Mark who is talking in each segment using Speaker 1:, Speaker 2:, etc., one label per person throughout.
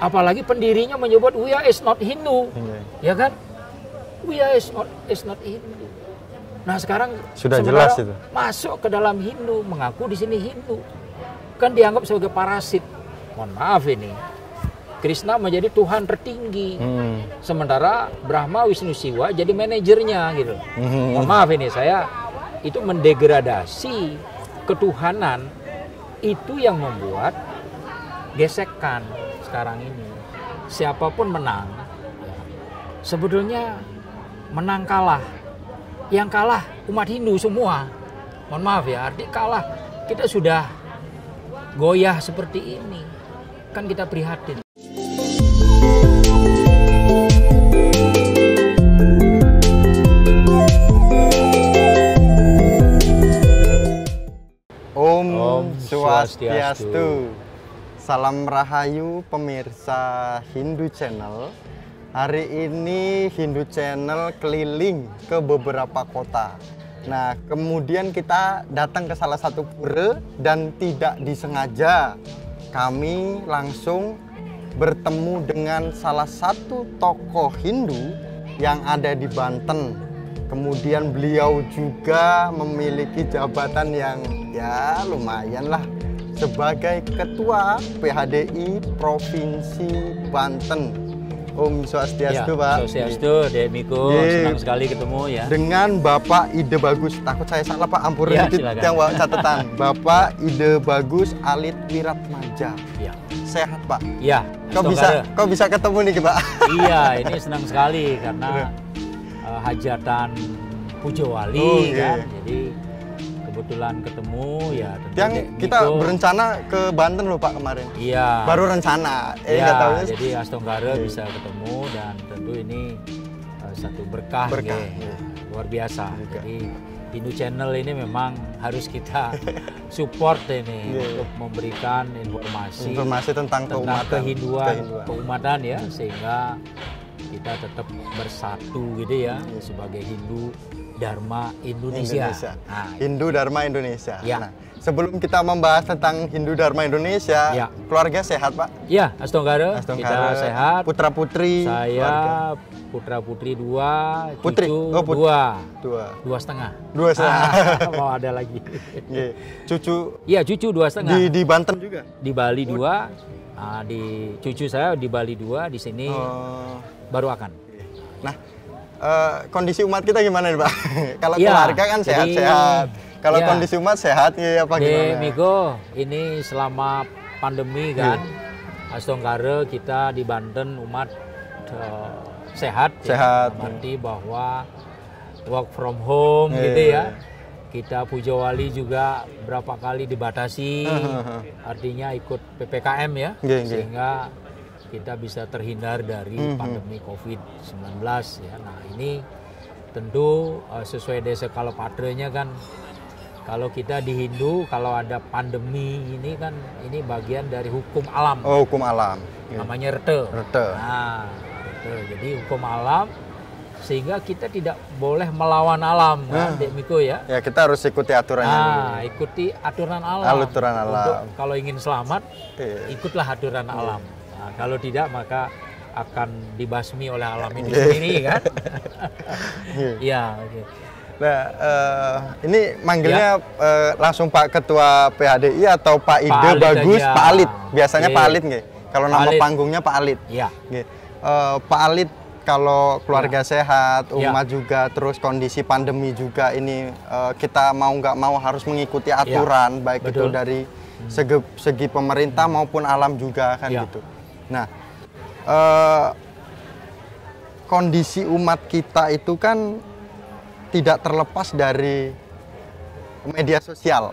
Speaker 1: Apalagi pendirinya menyebut we are is not Hindu, ya kan? We are is not Hindu. Nah sekarang
Speaker 2: sudah jelas itu.
Speaker 1: Masuk ke dalam Hindu, mengaku di sini Hindu, kan dianggap sebagai parasit. Mohon maaf ini, Krishna menjadi Tuhan tertinggi, sementara Brahma, Wisnu, Siwa jadi manajernya gitu. Mohon maaf ini saya itu mendegradasi ketuhanan, itu yang membuat gesekan sekarang ini. Siapapun menang, sebetulnya menang kalah, yang kalah umat Hindu semua. Mohon maaf ya, arti kalah kita sudah goyah seperti ini, kan kita prihatin.
Speaker 2: Om Swastiastu. Salam Rahayu pemirsa Hindu Channel. Hari ini Hindu Channel keliling ke beberapa kota. Nah, kemudian kita datang ke salah satu pura dan tidak disengaja kami langsung bertemu dengan salah satu tokoh Hindu yang ada di Banten. Kemudian beliau juga memiliki jabatan yang ya lumayan lah, sebagai Ketua PHDI Provinsi Banten. Om Swastiastu, Pak.
Speaker 1: Swastiastu, Dek Miko, senang sekali ketemu ya.
Speaker 2: Dengan Bapak Ide Bagus, takut saya salah Pak, ampun
Speaker 1: ya,
Speaker 2: dikit yang bawa catatan. Bapak Ide Bagus Alit Wiratmaja. Ya. Sehat Pak?
Speaker 1: Iya.
Speaker 2: Kok bisa ketemu nih Pak?
Speaker 1: Iya, ini senang sekali karena hajatan Pujo Wali kan. Jadi kebetulan ketemu ya.
Speaker 2: Yang kita berencana ke Banten loh Pak kemarin.
Speaker 1: Iya.
Speaker 2: Baru rencana.
Speaker 1: Nggak tahu. Jadi Astonggara bisa ketemu dan tentu ini satu berkah. Luar biasa. Jadi Hindu Channel ini memang harus kita support ini untuk memberikan informasi
Speaker 2: tentang
Speaker 1: keumatan ya, sehingga kita tetap bersatu gitu ya sebagai Hindu Dharma Indonesia.
Speaker 2: Nah, Hindu Dharma Indonesia. Ya. Nah, sebelum kita membahas tentang Hindu Dharma Indonesia, keluarga sehat Pak?
Speaker 1: Iya, Astonggara. Kita sehat.
Speaker 2: Putra putri.
Speaker 1: Saya putra putri 2,
Speaker 2: putri.
Speaker 1: Cucu 2,5. 2,5. Mau ada lagi.
Speaker 2: Cucu?
Speaker 1: Iya, cucu 2,5.
Speaker 2: Di Banten juga?
Speaker 1: Di Bali 2. Di cucu saya di Bali 2, di sini baru akan.
Speaker 2: Nah, kondisi umat kita gimana nih Pak? Kalau keluarga kan sehat-sehat. Kalau kondisi umat sehat ya apa gimana?
Speaker 1: Miko, ini selama pandemi kan, Astonggara kita di Banten umat sehat. Berarti bahwa work from home gitu ya. Kita Pujo Wali juga berapa kali dibatasi, artinya ikut PPKM ya, sehingga kita bisa terhindar dari pandemi COVID-19 ya. Nah ini tentu sesuai desa kalau patrenya kan, kalau kita di Hindu kalau ada pandemi ini kan ini bagian dari hukum alam.
Speaker 2: Oh, hukum alam.
Speaker 1: Namanya rete. Nah, jadi hukum alam, sehingga kita tidak boleh melawan alam kan, Dek Miko ya. Ya,
Speaker 2: kita harus ikuti aturannya.
Speaker 1: Ikuti aturan alam.
Speaker 2: Aturan alam.
Speaker 1: Untuk kalau ingin selamat, ikutlah aturan alam. Nah, kalau tidak maka akan dibasmi oleh alam ini sendiri kan. Iya.
Speaker 2: Nah, ini manggilnya langsung Pak Ketua PHDI atau Pak Ide Bagus aja. Pak Alit. Biasanya Pak Alit nggih. Kalau nama panggungnya Pak Alit.
Speaker 1: Iya.
Speaker 2: Pak Alit, kalau keluarga sehat, umat juga, terus kondisi pandemi juga ini kita mau nggak mau harus mengikuti aturan, baik itu dari segi pemerintah maupun alam juga kan gitu. Nah, kondisi umat kita itu kan tidak terlepas dari media sosial.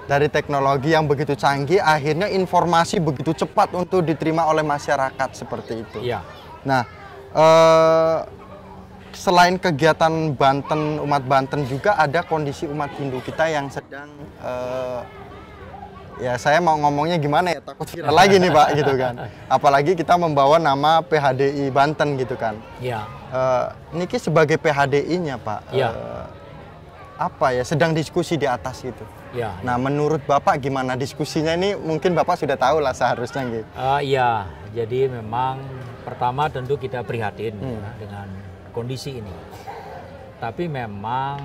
Speaker 2: Dari teknologi yang begitu canggih, akhirnya informasi begitu cepat untuk diterima oleh masyarakat seperti itu. Nah, selain kegiatan Banten, umat Banten juga ada kondisi umat Hindu kita yang sedang ya saya mau ngomongnya gimana ya, takut viral lagi nih Pak gitu kan. Apalagi kita membawa nama PHDI Banten gitu kan. Niki sebagai PHDI-nya Pak, apa ya, sedang diskusi di atas gitu.
Speaker 1: Ya,
Speaker 2: nah, menurut Bapak gimana diskusinya ini? Mungkin Bapak sudah tahu lah seharusnya gitu.
Speaker 1: Iya, jadi memang pertama tentu kita prihatin ya, dengan kondisi ini. Tapi memang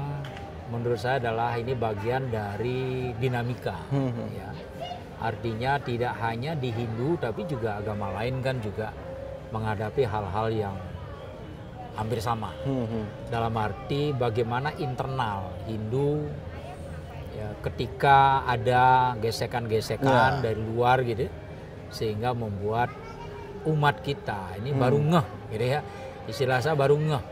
Speaker 1: menurut saya adalah ini bagian dari dinamika. Ya. Artinya tidak hanya di Hindu, tapi juga agama lain kan juga menghadapi hal-hal yang hampir sama. Dalam arti bagaimana internal Hindu ya, ketika ada gesekan-gesekan dari luar gitu, sehingga membuat umat kita ini baru ngeh gitu ya. Istilah saya baru ngeh.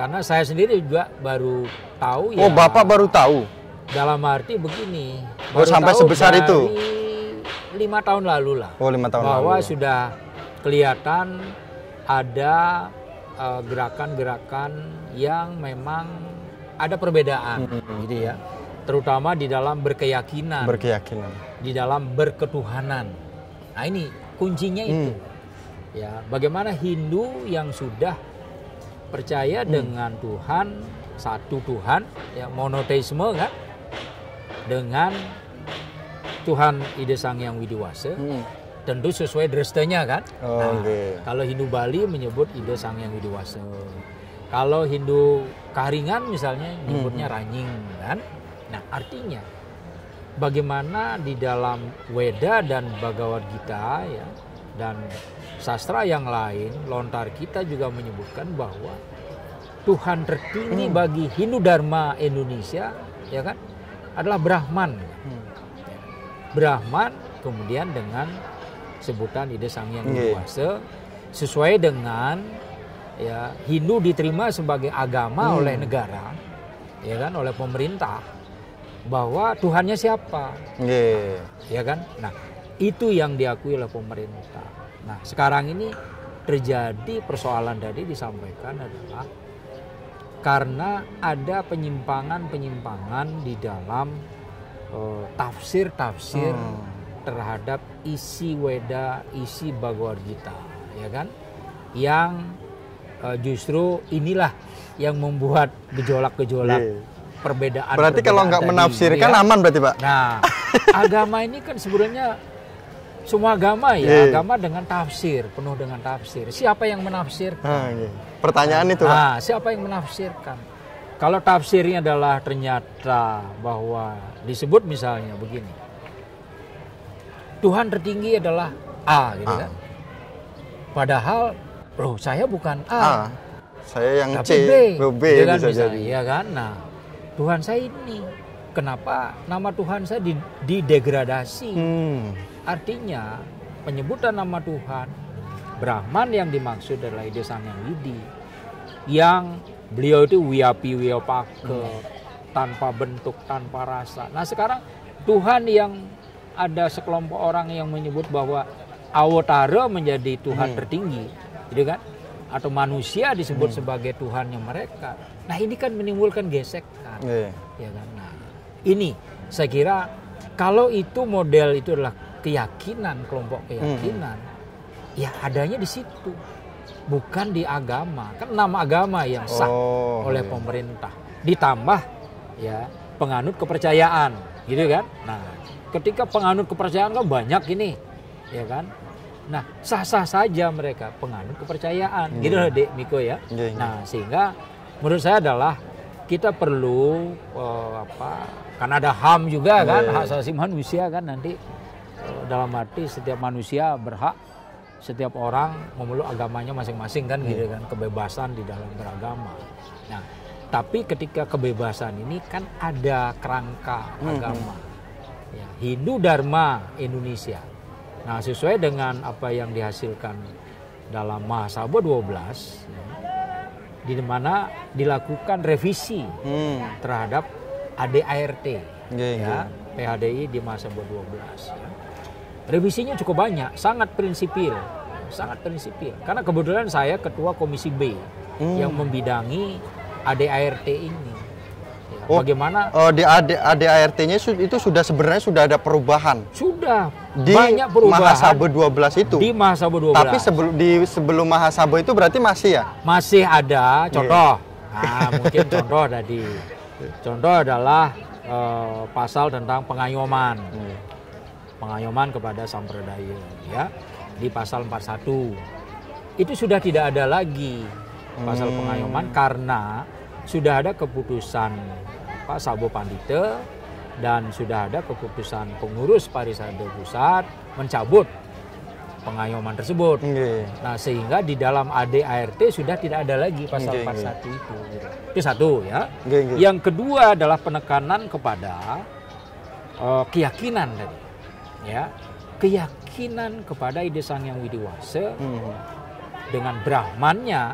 Speaker 1: Karena saya sendiri juga baru tahu ya.
Speaker 2: Oh, Bapak baru tahu?
Speaker 1: Dalam arti begini.
Speaker 2: Oh, sampai sebesar itu?
Speaker 1: 5 tahun lalu lah.
Speaker 2: Oh, 5 tahun
Speaker 1: bahwa
Speaker 2: lalu.
Speaker 1: Sudah kelihatan ada gerakan-gerakan yang memang ada perbedaan gitu ya. Terutama di dalam berkeyakinan. Di dalam berketuhanan. Nah, ini kuncinya itu. Ya, bagaimana Hindu yang sudah percaya dengan Tuhan, satu Tuhan, ya monoteisme kan, dengan Tuhan Ida Sang Hyang Widiwasa, tentu sesuai drestanya kan. Kalau Hindu Bali menyebut Ida Sang Hyang Widiwasa. Kalau Hindu Karingan misalnya menyebutnya Ranying kan. Nah, artinya bagaimana di dalam Weda dan Bhagavad Gita ya, dan sastra yang lain, lontar kita juga menyebutkan bahwa Tuhan tertinggi bagi Hindu Dharma Indonesia ya kan adalah Brahman. Brahman kemudian dengan sebutan Ida Sang Hyang Widiwasa sesuai dengan ya Hindu diterima sebagai agama oleh negara ya kan, oleh pemerintah, bahwa Tuhannya siapa. Ya kan? Nah, itu yang diakui oleh pemerintah. Nah, sekarang ini terjadi persoalan tadi disampaikan adalah karena ada penyimpangan-penyimpangan di dalam tafsir-tafsir terhadap isi Weda, isi Bhagavad Gita, ya kan? Yang justru inilah yang membuat gejolak-gejolak perbedaan.
Speaker 2: Berarti kalau nggak menafsirkan aman berarti, Pak?
Speaker 1: Nah, agama ini kan sebenarnya semua agama ya, agama dengan tafsir, penuh dengan tafsir. Siapa yang menafsirkan?
Speaker 2: Pertanyaan itu, Pak.
Speaker 1: Nah, siapa yang menafsirkan? Kalau tafsirnya adalah ternyata bahwa disebut misalnya begini, Tuhan tertinggi adalah A, gitu kan? Padahal, loh saya bukan A,
Speaker 2: saya yang
Speaker 1: tapi
Speaker 2: C,
Speaker 1: B
Speaker 2: ya
Speaker 1: kan,
Speaker 2: bisa
Speaker 1: misalnya,
Speaker 2: jadi.
Speaker 1: ya kan? Nah, Tuhan saya ini, kenapa nama Tuhan saya didegradasi? Artinya penyebutan nama Tuhan, Brahman yang dimaksud adalah Ida Sang Hyang Widi, yang beliau itu wiyapi wiyapake, tanpa bentuk, tanpa rasa. Nah, sekarang Tuhan yang ada sekelompok orang yang menyebut bahwa Awatara menjadi Tuhan tertinggi, gitu kan? Atau manusia disebut sebagai Tuhannya mereka. Nah, ini kan menimbulkan gesekan, ya kan? Nah, ini saya kira kalau itu model itu adalah keyakinan, kelompok keyakinan, ya adanya di situ, bukan di agama. Kan nama agama yang sah oleh pemerintah, ditambah ya penganut kepercayaan, gitu kan? Nah, ketika penganut kepercayaan kan banyak ini, ya kan? Nah, sah-sah saja mereka penganut kepercayaan, gitu loh, Dek Miko ya. Nah, sehingga menurut saya adalah kita perlu karena ada HAM juga kan, hak asasi manusia kan, nanti dalam arti setiap manusia berhak, setiap orang memeluk agamanya masing-masing kan, gitu kan, kebebasan di dalam beragama. Nah, tapi ketika kebebasan ini kan ada kerangka agama, ya, Hindu Dharma Indonesia. Nah, sesuai dengan apa yang dihasilkan dalam Mahasabha 12, ya, di mana dilakukan revisi terhadap ADART, ya, PHDI di Mahasabha 12. Ya. Revisinya cukup banyak, sangat prinsipil. Karena kebetulan saya ketua Komisi B yang membidangi ADART ini. Ya, bagaimana?
Speaker 2: Di ADART-nya itu sebenarnya sudah ada perubahan.
Speaker 1: Sudah
Speaker 2: di
Speaker 1: banyak perubahan.
Speaker 2: Mahasabha 12 itu.
Speaker 1: Di Mahasabha 12.
Speaker 2: Tapi sebelum Mahasabha itu berarti masih ya?
Speaker 1: Masih ada contoh. Nah, mungkin contoh tadi Contoh adalah pasal tentang pengayoman. Pengayoman kepada sampradaya, ya. Di pasal 41. Itu sudah tidak ada lagi pasal pengayoman karena sudah ada keputusan Pak Sabo Pandita dan sudah ada keputusan pengurus Parisade Pusat mencabut pengayoman tersebut. Nah, sehingga di dalam ADART sudah tidak ada lagi pasal 41 itu. Itu satu, ya. Yang kedua adalah penekanan kepada keyakinan tadi. Ya. Keyakinan kepada Ide Sang Hyang Widiwasa dengan Brahmannya,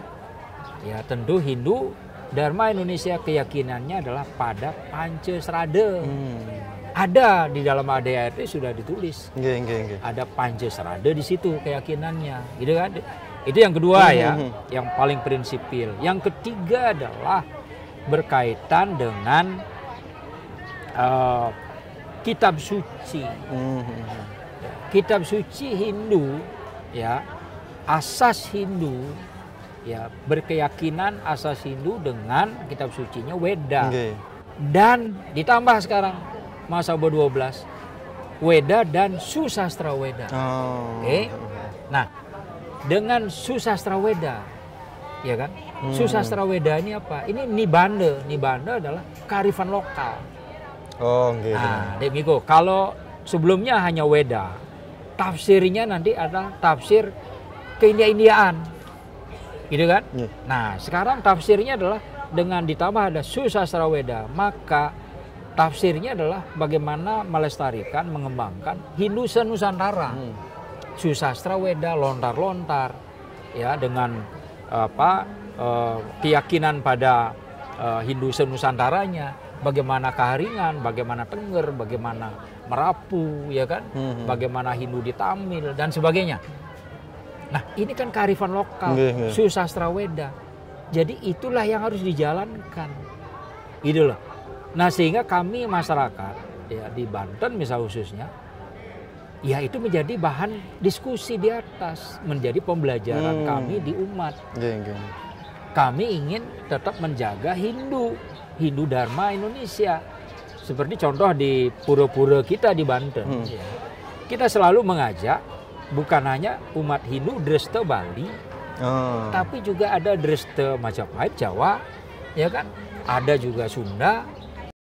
Speaker 1: ya tentu Hindu Dharma Indonesia keyakinannya adalah pada Pancasrada. Ada di dalam ADART sudah ditulis. Ada Pancasrada di situ keyakinannya, gitu kan? Itu yang kedua ya, yang paling prinsipil. Yang ketiga adalah berkaitan dengan kitab suci. Kitab suci Hindu, ya, asas Hindu, ya, berkeyakinan asas Hindu dengan kitab sucinya Weda. Dan ditambah sekarang Mahasabha 12 Weda dan Susastra Weda. Nah, dengan Susastra Weda, ya kan? Susastra Weda ini apa? Ini Nibanda. Nibanda adalah kearifan lokal. Nah, demikian. Kalau sebelumnya hanya Weda, tafsirnya nanti adalah tafsir ke-India-Indiaan, gitu kan? Nah, sekarang tafsirnya adalah dengan ditambah ada Susastra Weda, maka tafsirnya adalah bagaimana melestarikan, mengembangkan Hindu senusantara. Susastra Weda, lontar-lontar, ya, dengan keyakinan pada Hindu senusantaranya, bagaimana Kaharingan, bagaimana Tengger, bagaimana Merapu, ya kan, bagaimana Hindu di Tamil dan sebagainya. Nah, ini kan kearifan lokal, Susastra Weda. Jadi itulah yang harus dijalankan, gitu loh. Nah, sehingga kami masyarakat, ya, di Banten misal khususnya, ya itu menjadi bahan diskusi di atas, menjadi pembelajaran kami di umat. Kami ingin tetap menjaga Hindu Dharma Indonesia. Seperti contoh di pura-pura kita di Banten, ya, kita selalu mengajak bukan hanya umat Hindu Dresta Bali, tapi juga ada Dresta Majapahit Jawa, ya kan, ada juga Sunda,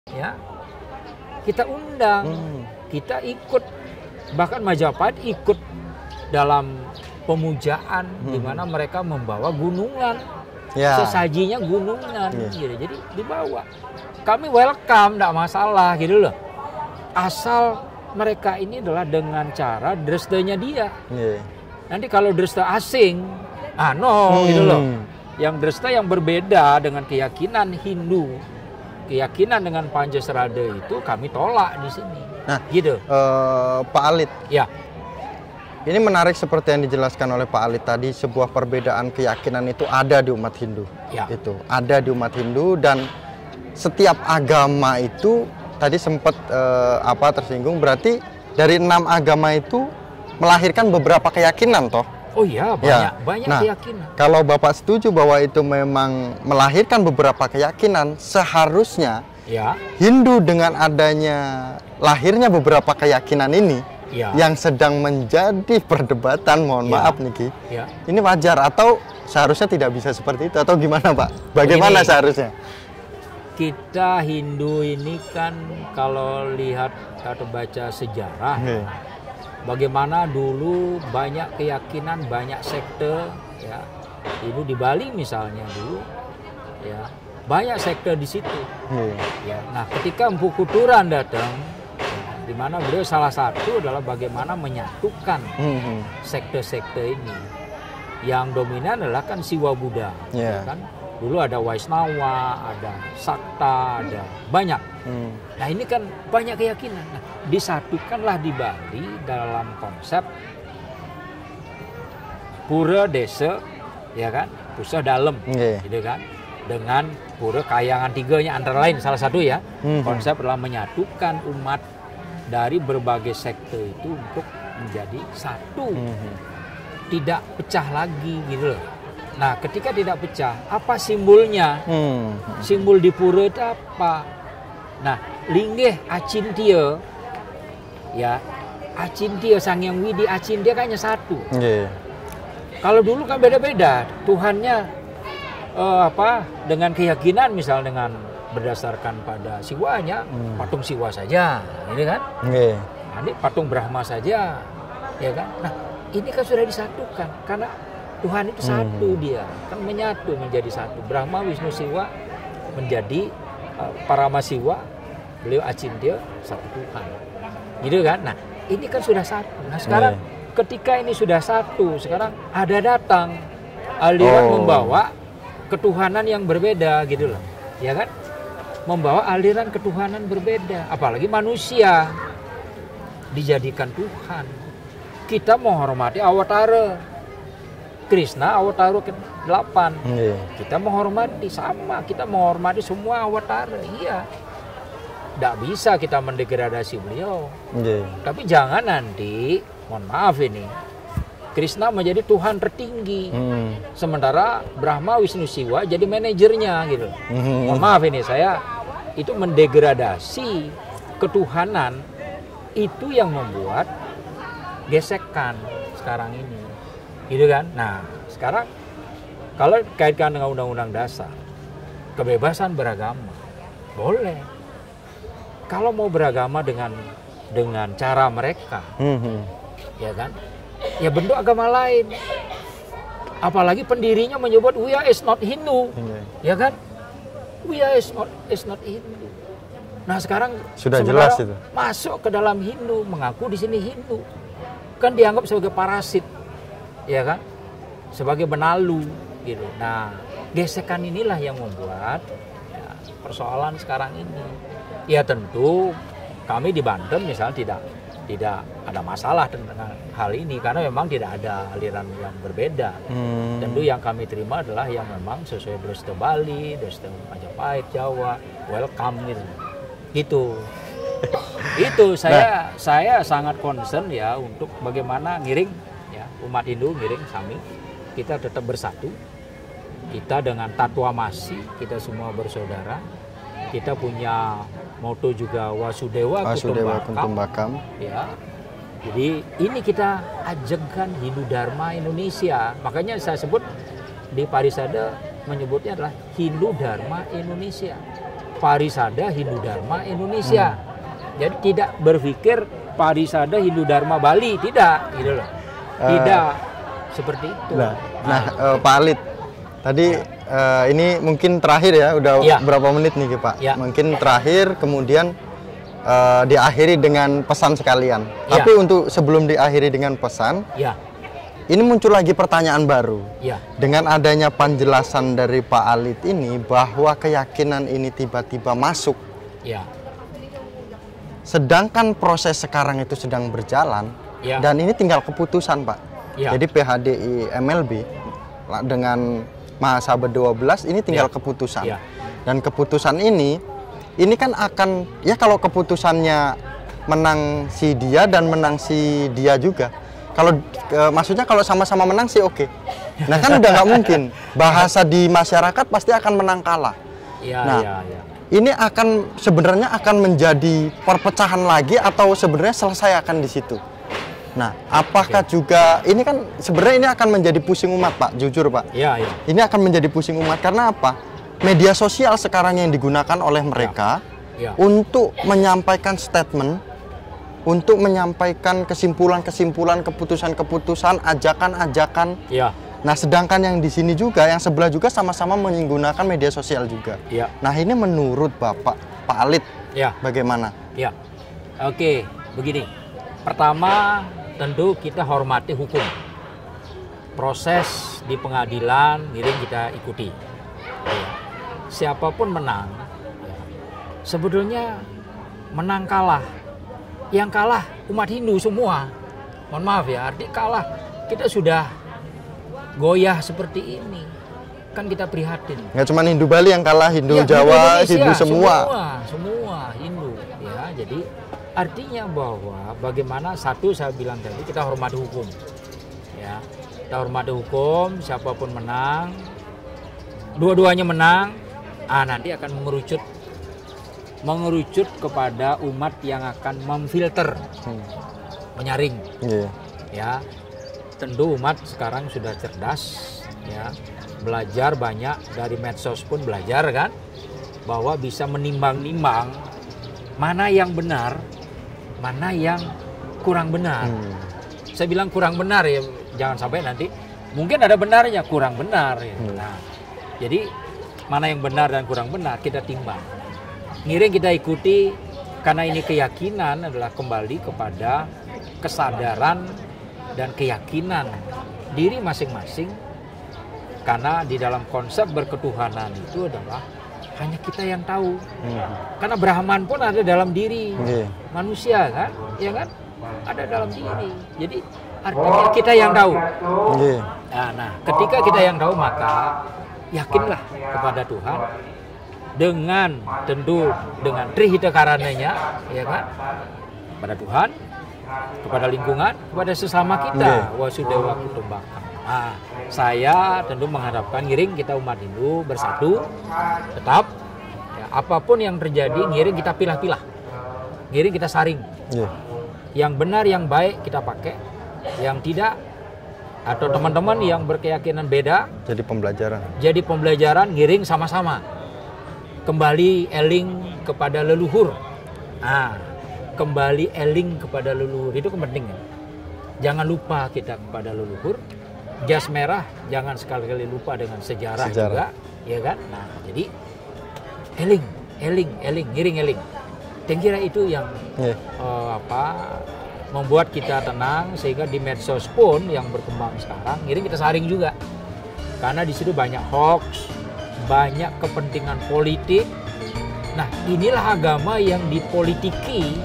Speaker 1: ya. Kita undang, kita ikut, bahkan Majapahit ikut dalam pemujaan di mana mereka membawa gunungan, sesajinya gunungan, gitu. Jadi dibawa. Kami welcome, tidak masalah, gitu loh. Asal mereka ini adalah dengan cara drestanya dia. Nanti kalau dresta asing, gitu loh. Yang dresta yang berbeda dengan keyakinan Hindu, keyakinan dengan Pancasrada itu kami tolak di sini.
Speaker 2: Nah,
Speaker 1: gitu.
Speaker 2: Pak Alit.
Speaker 1: Ya.
Speaker 2: Ini menarik seperti yang dijelaskan oleh Pak Alit tadi, sebuah perbedaan keyakinan itu ada di umat Hindu.
Speaker 1: Ya.
Speaker 2: Itu ada di umat Hindu, dan setiap agama itu tadi sempat tersinggung, berarti dari 6 agama itu melahirkan beberapa keyakinan toh.
Speaker 1: Oh iya, banyak keyakinan.
Speaker 2: Kalau Bapak setuju bahwa itu memang melahirkan beberapa keyakinan, seharusnya Hindu dengan adanya lahirnya beberapa keyakinan ini, yang sedang menjadi perdebatan, mohon maaf nih Ki, ini wajar atau seharusnya tidak bisa seperti itu, atau gimana Pak? Bagaimana seharusnya?
Speaker 1: Kita Hindu ini kan kalau lihat atau baca sejarah, bagaimana dulu banyak keyakinan, banyak sekte, ya. Hindu di Bali misalnya dulu, ya, banyak sekte di situ. Ya. Nah, ketika Mpu Kuturan datang, di mana beliau salah satu adalah bagaimana menyatukan sekte-sekte ini. Yang dominan adalah kan Siwa Buddha, kan? Dulu ada Waisnawa, ada Sakta, ada banyak. Nah, ini kan banyak keyakinan. Nah, disatukanlah di Bali dalam konsep pura desa, ya kan, pusat dalam, gitu kan, dengan pura kayangan tiganya antara lain salah satu ya. Konsep adalah menyatukan umat dari berbagai sekte itu untuk menjadi satu, tidak pecah lagi, gitu loh. Nah, ketika tidak pecah, apa simbolnya? Simbol di pura itu apa? Nah, linggih Acintya, ya, Acintya Sang Hyang Widi Acintya kan hanya satu. Kalau dulu kan beda-beda, Tuhannya dengan keyakinan, misal dengan berdasarkan pada siwanya, patung siwa saja, ini kan? Nah, ini patung Brahma saja, ya kan? Nah, ini kan sudah disatukan karena Tuhan itu satu, dia kan menyatu menjadi satu. Brahma, Wisnu, Siwa menjadi Parama Siwa, beliau Acintya, satu Tuhan. Gitu kan? Nah, ini kan sudah satu. Nah, sekarang ketika ini sudah satu, sekarang ada datang aliran membawa ketuhanan yang berbeda gitu loh. Ya kan? Membawa aliran ketuhanan berbeda, apalagi manusia dijadikan Tuhan. Kita menghormati Awatara Krishna, Awatara ke-8. Kita menghormati sama, kita menghormati semua Awatara. Iya. Tidak bisa kita mendegradasi beliau. Tapi jangan nanti, mohon maaf ini, Krishna menjadi Tuhan tertinggi. Sementara Brahma, Wisnu, Siwa jadi manajernya gitu. Mohon maaf ini, saya itu mendegradasi ketuhanan, itu yang membuat gesekan sekarang ini. Gitu kan? Nah, sekarang kalau kaitkan dengan Undang-Undang Dasar, kebebasan beragama boleh. Kalau mau beragama dengan cara mereka, ya kan? Ya bentuk agama lain. Apalagi pendirinya menyebut we are is not Hindu, ya kan? We are is not Hindu. Nah, sekarang
Speaker 2: sudah jelas itu.
Speaker 1: Masuk ke dalam Hindu, mengaku di sini Hindu, kan dianggap sebagai parasit. Ya kan, sebagai benalu gitu. Nah, gesekan inilah yang membuat persoalan sekarang ini. Ya tentu kami di Banten misalnya tidak ada masalah tentang hal ini karena memang tidak ada aliran yang berbeda. Tentu yang kami terima adalah yang memang sesuai Dresta Bali, Dresta Majapahit, Jawa, welcome gitu. Itu saya sangat concern ya untuk bagaimana ngiring umat Hindu, ngiring Sami, kita tetap bersatu. Kita dengan Tatwamasi, kita semua bersaudara. Kita punya moto juga Wasudewa Kutumbakam. Ya. Jadi ini kita ajengkan Hindu Dharma Indonesia. Makanya saya sebut di Parisada menyebutnya adalah Hindu Dharma Indonesia. Parisada Hindu Dharma Indonesia. Jadi tidak berpikir Parisada Hindu Dharma Bali, tidak, gitu loh. Tidak seperti itu.
Speaker 2: Pak Alit, tadi ini mungkin terakhir ya, udah berapa menit nih Pak? Mungkin terakhir, kemudian diakhiri dengan pesan sekalian. Tapi untuk sebelum diakhiri dengan pesan, ini muncul lagi pertanyaan baru. Dengan adanya penjelasan dari Pak Alit ini bahwa keyakinan ini tiba-tiba masuk. Sedangkan proses sekarang itu sedang berjalan. Dan ini tinggal keputusan Pak. Jadi PHDI MLB dengan Mahasabat 12 ini tinggal keputusan. Dan keputusan ini kan akan, ya kalau keputusannya menang si dia dan menang si dia juga. Kalau maksudnya kalau sama-sama menang sih oke. Nah kan udah nggak mungkin. Bahasa di masyarakat pasti akan menang kalah. Ini akan sebenarnya akan menjadi perpecahan lagi atau sebenarnya selesai akan di situ. Nah, apakah juga ini kan sebenarnya ini akan menjadi pusing umat Pak, jujur Pak. Ini akan menjadi pusing umat karena apa? Media sosial sekarang yang digunakan oleh mereka untuk menyampaikan statement, untuk menyampaikan kesimpulan-kesimpulan, keputusan-keputusan, ajakan-ajakan. Nah, sedangkan yang di sini juga, yang sebelah juga sama-sama menggunakan media sosial juga. Nah, ini menurut Bapak, Pak Alit, bagaimana?
Speaker 1: Oke, begini. Pertama, tentu kita hormati hukum. Proses di pengadilan, ngiring kita ikuti. Siapapun menang, sebetulnya menang kalah. Yang kalah umat Hindu semua. Mohon maaf ya, arti kalah kita sudah goyah seperti ini. Kan kita prihatin.
Speaker 2: Nggak cuma Hindu Bali yang kalah, Hindu Jawa, Hindu semua.
Speaker 1: Semua Hindu. Ya, jadi artinya bahwa bagaimana satu saya bilang tadi kita hormati hukum. ya. Kita hormati hukum, siapapun menang, dua-duanya menang, nanti akan mengerucut kepada umat yang akan memfilter, menyaring. Ya, tentu umat sekarang sudah cerdas, ya, belajar banyak dari medsos pun belajar kan, bahwa bisa menimbang-nimbang mana yang benar, mana yang kurang benar. Saya bilang kurang benar ya, jangan sampai nanti mungkin ada benarnya, kurang benar ya. Nah, jadi mana yang benar dan kurang benar kita timbang. Ngiring kita ikuti, karena ini keyakinan adalah kembali kepada kesadaran dan keyakinan diri masing-masing. Karena di dalam konsep berketuhanan itu adalah hanya kita yang tahu. Karena Brahman pun ada dalam diri manusia kan, ya kan? Ada dalam diri. Jadi artinya kita yang tahu. Nah, ketika kita yang tahu maka yakinlah kepada Tuhan dengan tentu dengan trihita karananya, ya kan? Kepada Tuhan, kepada lingkungan, kepada sesama kita. Wasudewa kutumbaka. Nah, saya tentu mengharapkan ngiring kita umat Hindu bersatu, tetap ya, apapun yang terjadi ngiring kita pilah-pilah, ngiring kita saring, yang benar yang baik kita pakai, yang tidak atau teman-teman yang berkeyakinan beda jadi pembelajaran ngiring sama-sama kembali eling kepada leluhur. Kembali eling kepada leluhur itu penting kan? Jangan lupa kita kepada leluhur. Jas merah jangan sekali-kali lupa dengan sejarah juga, ya kan? Nah, jadi eling, ngiring eling. Dan kira itu yang membuat kita tenang, sehingga di medsos pun yang berkembang sekarang, ngiring kita saring juga. Karena di situ banyak hoax, banyak kepentingan politik. Nah, inilah agama yang dipolitiki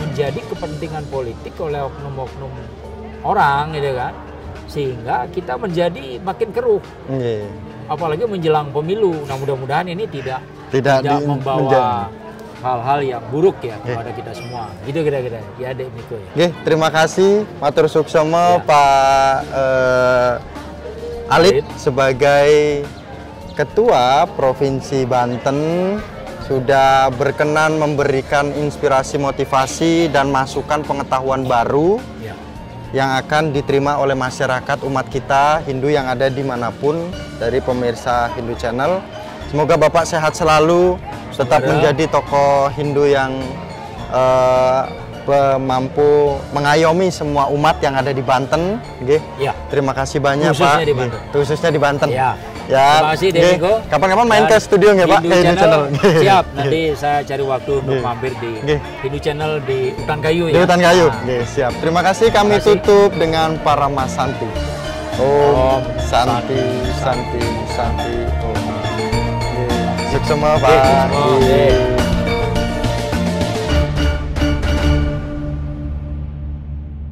Speaker 1: menjadi kepentingan politik oleh oknum-oknum orang, gitu kan? Sehingga kita menjadi makin keruh. Apalagi menjelang pemilu. Nah, mudah-mudahan ini tidak membawa hal-hal yang buruk ya kepada kita semua. Gitu kira-kira. Ya, Dek Miko ya.
Speaker 2: Terima kasih Matur Suksomo Pak Alit sebagai Ketua Provinsi Banten sudah berkenan memberikan inspirasi, motivasi dan masukan pengetahuan baru yang akan diterima oleh masyarakat umat kita Hindu yang ada dimanapun dari pemirsa Hindu Channel. Semoga Bapak sehat selalu, tetap menjadi tokoh Hindu yang mampu mengayomi semua umat yang ada di Banten. Terima kasih banyak Pak. Khususnya di Banten.
Speaker 1: Terima kasih Demigo.
Speaker 2: Kapan-kapan main ke studio nggak Pak?
Speaker 1: Hindu Channel. Siap, nanti saya cari waktu untuk mampir di Hindu Channel di Hutan Kayu ya.
Speaker 2: Di Hutan Kayu. Siap. Terima kasih. Kami tutup dengan Paramasanti. Om Santi, Santi, Santi. Om. Sukses Pak.